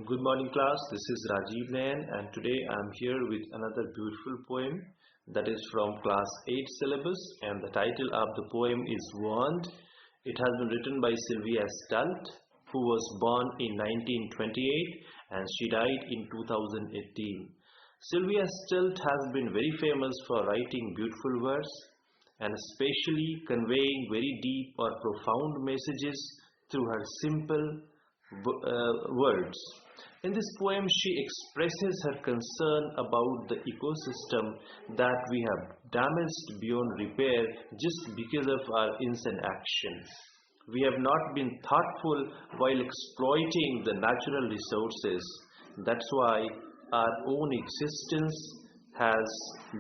Good morning, class. This is Rajiv Nayan, and today I am here with another beautiful poem that is from class 8 syllabus, and the title of the poem is Wand. It has been written by Sylvia Stunt, who was born in 1928 and she died in 2018. Sylvia Stunt has been very famous for writing beautiful verse and especially conveying very deep or profound messages through her simple words. In this poem, she expresses her concern about the ecosystem that we have damaged beyond repair just because of our insane actions. We have not been thoughtful while exploiting the natural resources. That's why our own existence has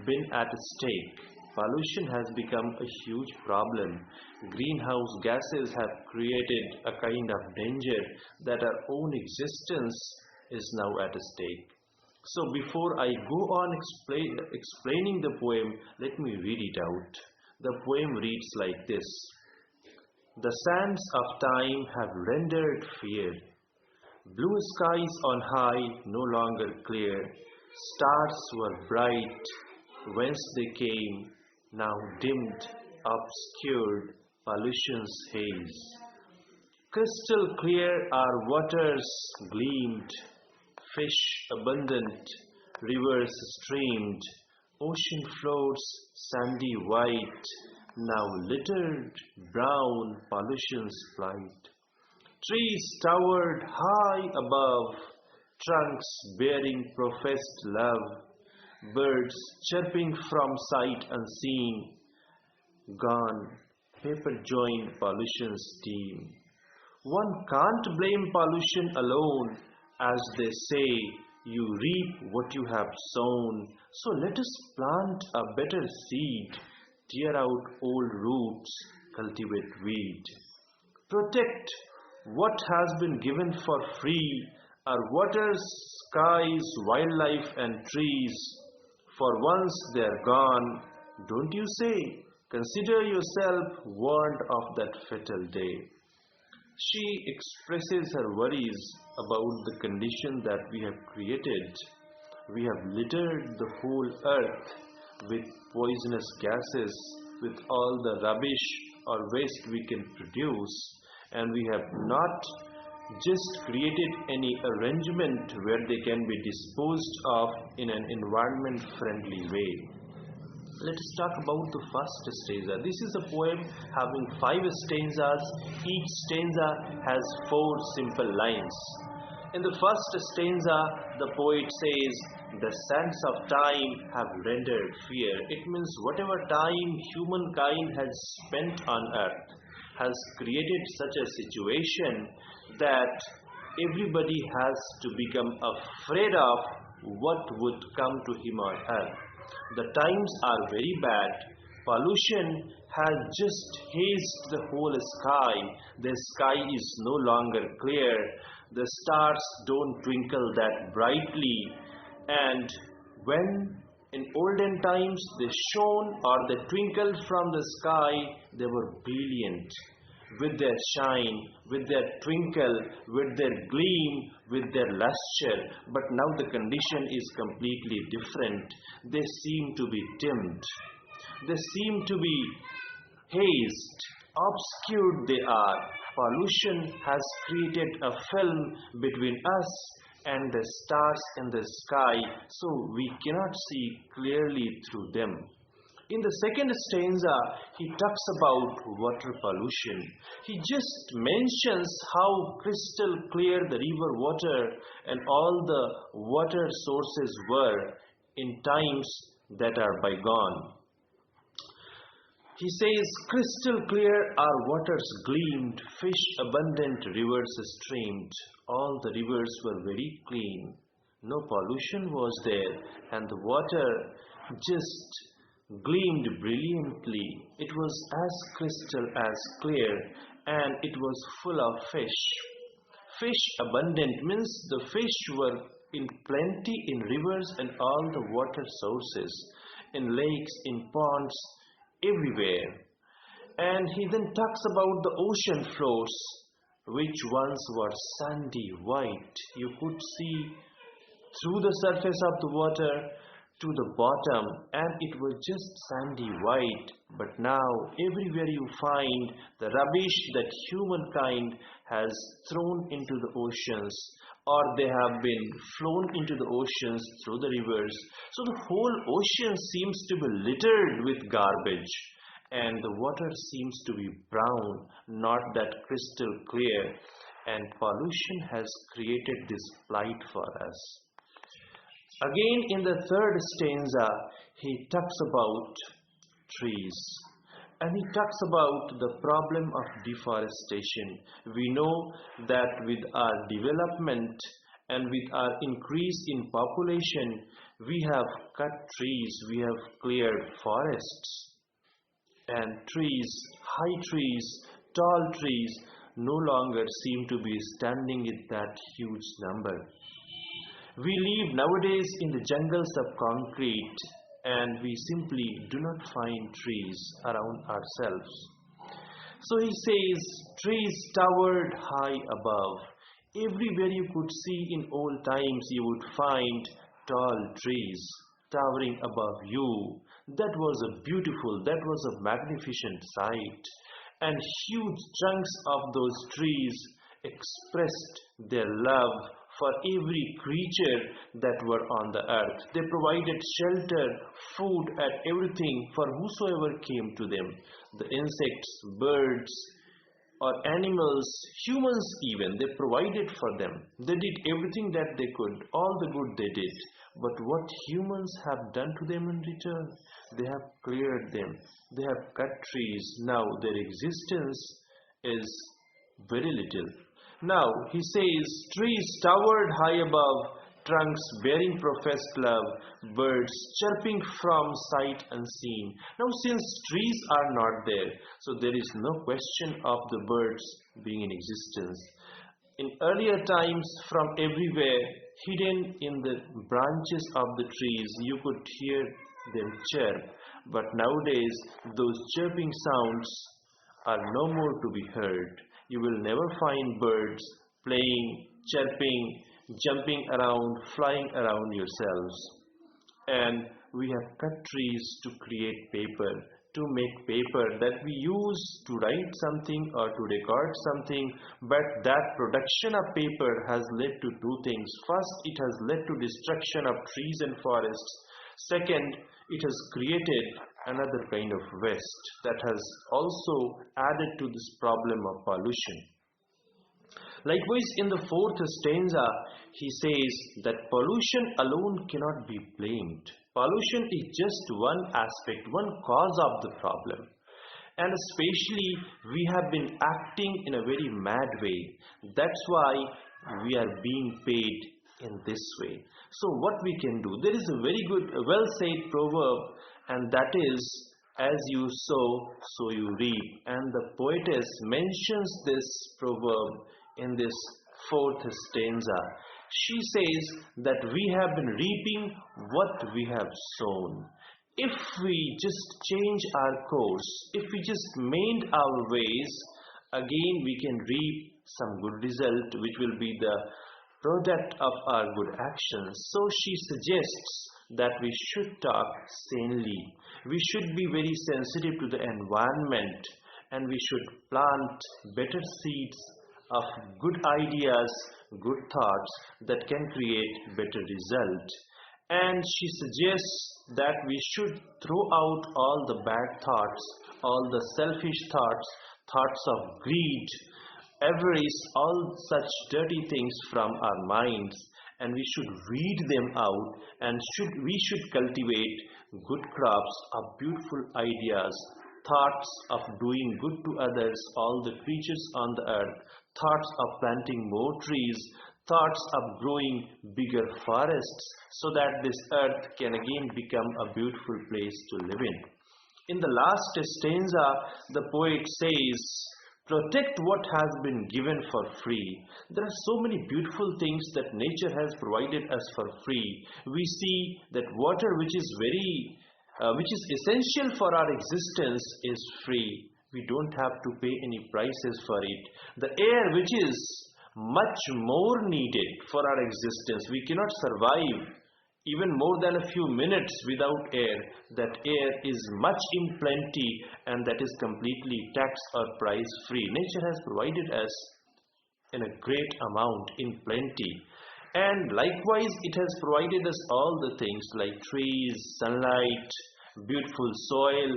been at stake. Pollution has become a huge problem. Greenhouse gases have created a kind of danger that our own existence is now at stake. So before I go on explaining the poem, let me read it out. The poem reads like this. The sands of time have rendered fear. Blue skies on high no longer clear. Stars were bright whence they came, now dimmed, obscured, pollution's haze. Crystal clear our waters gleamed, fish abundant, rivers streamed, ocean floors sandy white, now littered, brown, pollution's flight. Trees towered high above, trunks bearing professed love, birds chirping from sight unseen, gone, paper joined pollution's team. One can't blame pollution alone, as they say, you reap what you have sown. So let us plant a better seed, tear out old roots, cultivate weed. Protect what has been given for free, our waters, skies, wildlife and trees. For once they are gone, don't you say, consider yourself warned of that fatal day. She expresses her worries about the condition that we have created. We have littered the whole earth with poisonous gases, with all the rubbish or waste we can produce, and we have not just created any arrangement where they can be disposed of in an environment friendly way. Let us talk about the first stanza. This is a poem having 5 stanzas. Each stanza has 4 simple lines. In the first stanza, the poet says, the sands of time have rendered fear. It means whatever time humankind has spent on earth has created such a situation that everybody has to become afraid of what would come to him on earth. The times are very bad. Pollution has just hazed the whole sky. The sky is no longer clear. The stars don't twinkle that brightly. And when in olden times they shone or they twinkled from the sky, they were brilliant. With their shine, with their twinkle, with their gleam, with their lustre. But now the condition is completely different. They seem to be dimmed. They seem to be hazed. Obscured they are. Pollution has created a film between us and the stars in the sky, so we cannot see clearly through them. In the second stanza, he talks about water pollution. He just mentions how crystal clear the river water and all the water sources were in times that are bygone. He says, crystal clear our waters gleamed, fish abundant, rivers streamed. All the rivers were very clean. No pollution was there, and the water just gleamed brilliantly. It was as crystal as clear, and it was full of fish. Fish abundant means the fish were in plenty in rivers and all the water sources, in lakes, in ponds, everywhere. And he then talks about the ocean floors. which once were sandy white. You could see through the surface of the water to the bottom, and it was just sandy white. But now everywhere you find the rubbish that humankind has thrown into the oceans, or they have been flown into the oceans through the rivers. So the whole ocean seems to be littered with garbage, and the water seems to be brown, not that crystal clear, and pollution has created this plight for us. Again, in the third stanza, he talks about trees, and he talks about the problem of deforestation. We know that with our development and with our increase in population, we have cut trees, we have cleared forests, and trees, high trees, tall trees no longer seem to be standing in that huge number. We live nowadays in the jungles of concrete, and we simply do not find trees around ourselves. So he says, trees towered high above. Everywhere you could see in old times, you would find tall trees towering above you. That was a beautiful, that was a magnificent sight. And huge trunks of those trees expressed their love for every creature that were on the earth. They provided shelter, food, and everything for whosoever came to them. The insects, birds, or animals, humans even, they provided for them. They did everything that they could, all the good they did. But what humans have done to them in return? They have cleared them. They have cut trees. Now their existence is very little. Now he says, trees towered high above, trunks bearing professed love, birds chirping from sight unseen. Now since trees are not there, so there is no question of the birds being in existence. In earlier times, from everywhere, hidden in the branches of the trees, you could hear them chirp. But nowadays, those chirping sounds are no more to be heard. You will never find birds playing, chirping, jumping around, flying around yourselves. And we have cut trees to create paper, to make paper that we use to write something or to record something. But that production of paper has led to two things. First, it has led to destruction of trees and forests. Second, it has created another kind of waste that has also added to this problem of pollution. Likewise, in the fourth stanza, he says that pollution alone cannot be blamed. Pollution is just one aspect, one cause of the problem. And especially, we have been acting in a very mad way. That's why we are being paid in this way. So what we can do? There is a very good, well-said proverb, and that is, as you sow, so you reap. And the poetess mentions this proverb in this fourth stanza. She says that we have been reaping what we have sown. If we just change our course, if we just mend our ways, again we can reap some good result, which will be the product of our good actions. So she suggests that we should talk sanely. We should be very sensitive to the environment, and we should plant better seeds of good ideas, good thoughts that can create better result. And she suggests that we should throw out all the bad thoughts, all the selfish thoughts, thoughts of greed, avarice, all such dirty things from our minds, and we should weed them out, and we should cultivate good crops of beautiful ideas, thoughts of doing good to others, all the creatures on the earth, thoughts of planting more trees, thoughts of growing bigger forests, so that this earth can again become a beautiful place to live in. In the last stanza, the poet says, protect what has been given for free. There are so many beautiful things that nature has provided us for free. We see that water, which is essential for our existence, is free. We don't have to pay any prices for it. The air, which is much more needed for our existence, we cannot survive even more than a few minutes without air. That air is much in plenty, and that is completely tax or price free. Nature has provided us in a great amount, in plenty. And likewise, it has provided us all the things like trees, sunlight, beautiful soil,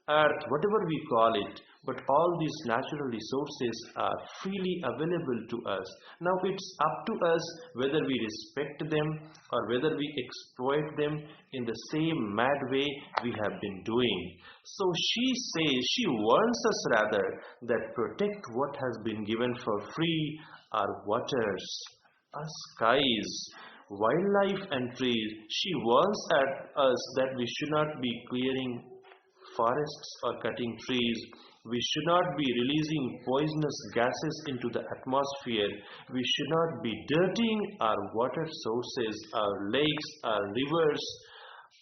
earth, whatever we call it. But all these natural resources are freely available to us. Now it's up to us whether we respect them or whether we exploit them in the same mad way we have been doing. So she warns us rather, that protect what has been given for free: our waters, our skies, wildlife and trees. She warns at us that we should not be clearing forests or cutting trees. We should not be releasing poisonous gases into the atmosphere. We should not be dirtying our water sources, our lakes, our rivers,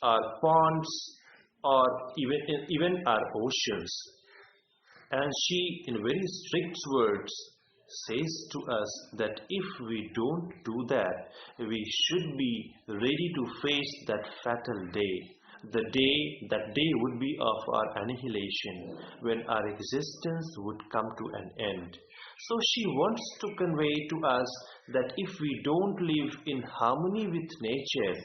our ponds, or even our oceans. And she, in very strict words, says to us that if we don't do that, we should be ready to face that fatal day. That day would be of our annihilation, when our existence would come to an end. So she wants to convey to us that if we don't live in harmony with nature,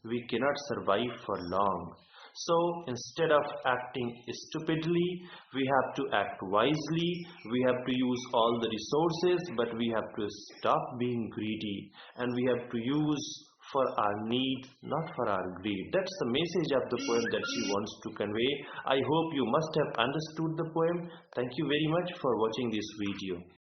we cannot survive for long. So instead of acting stupidly, we have to act wisely. We have to use all the resources, but we have to stop being greedy, and we have to use for our need, not for our greed. That's the message of the poem that she wants to convey. I hope you must have understood the poem. Thank you very much for watching this video.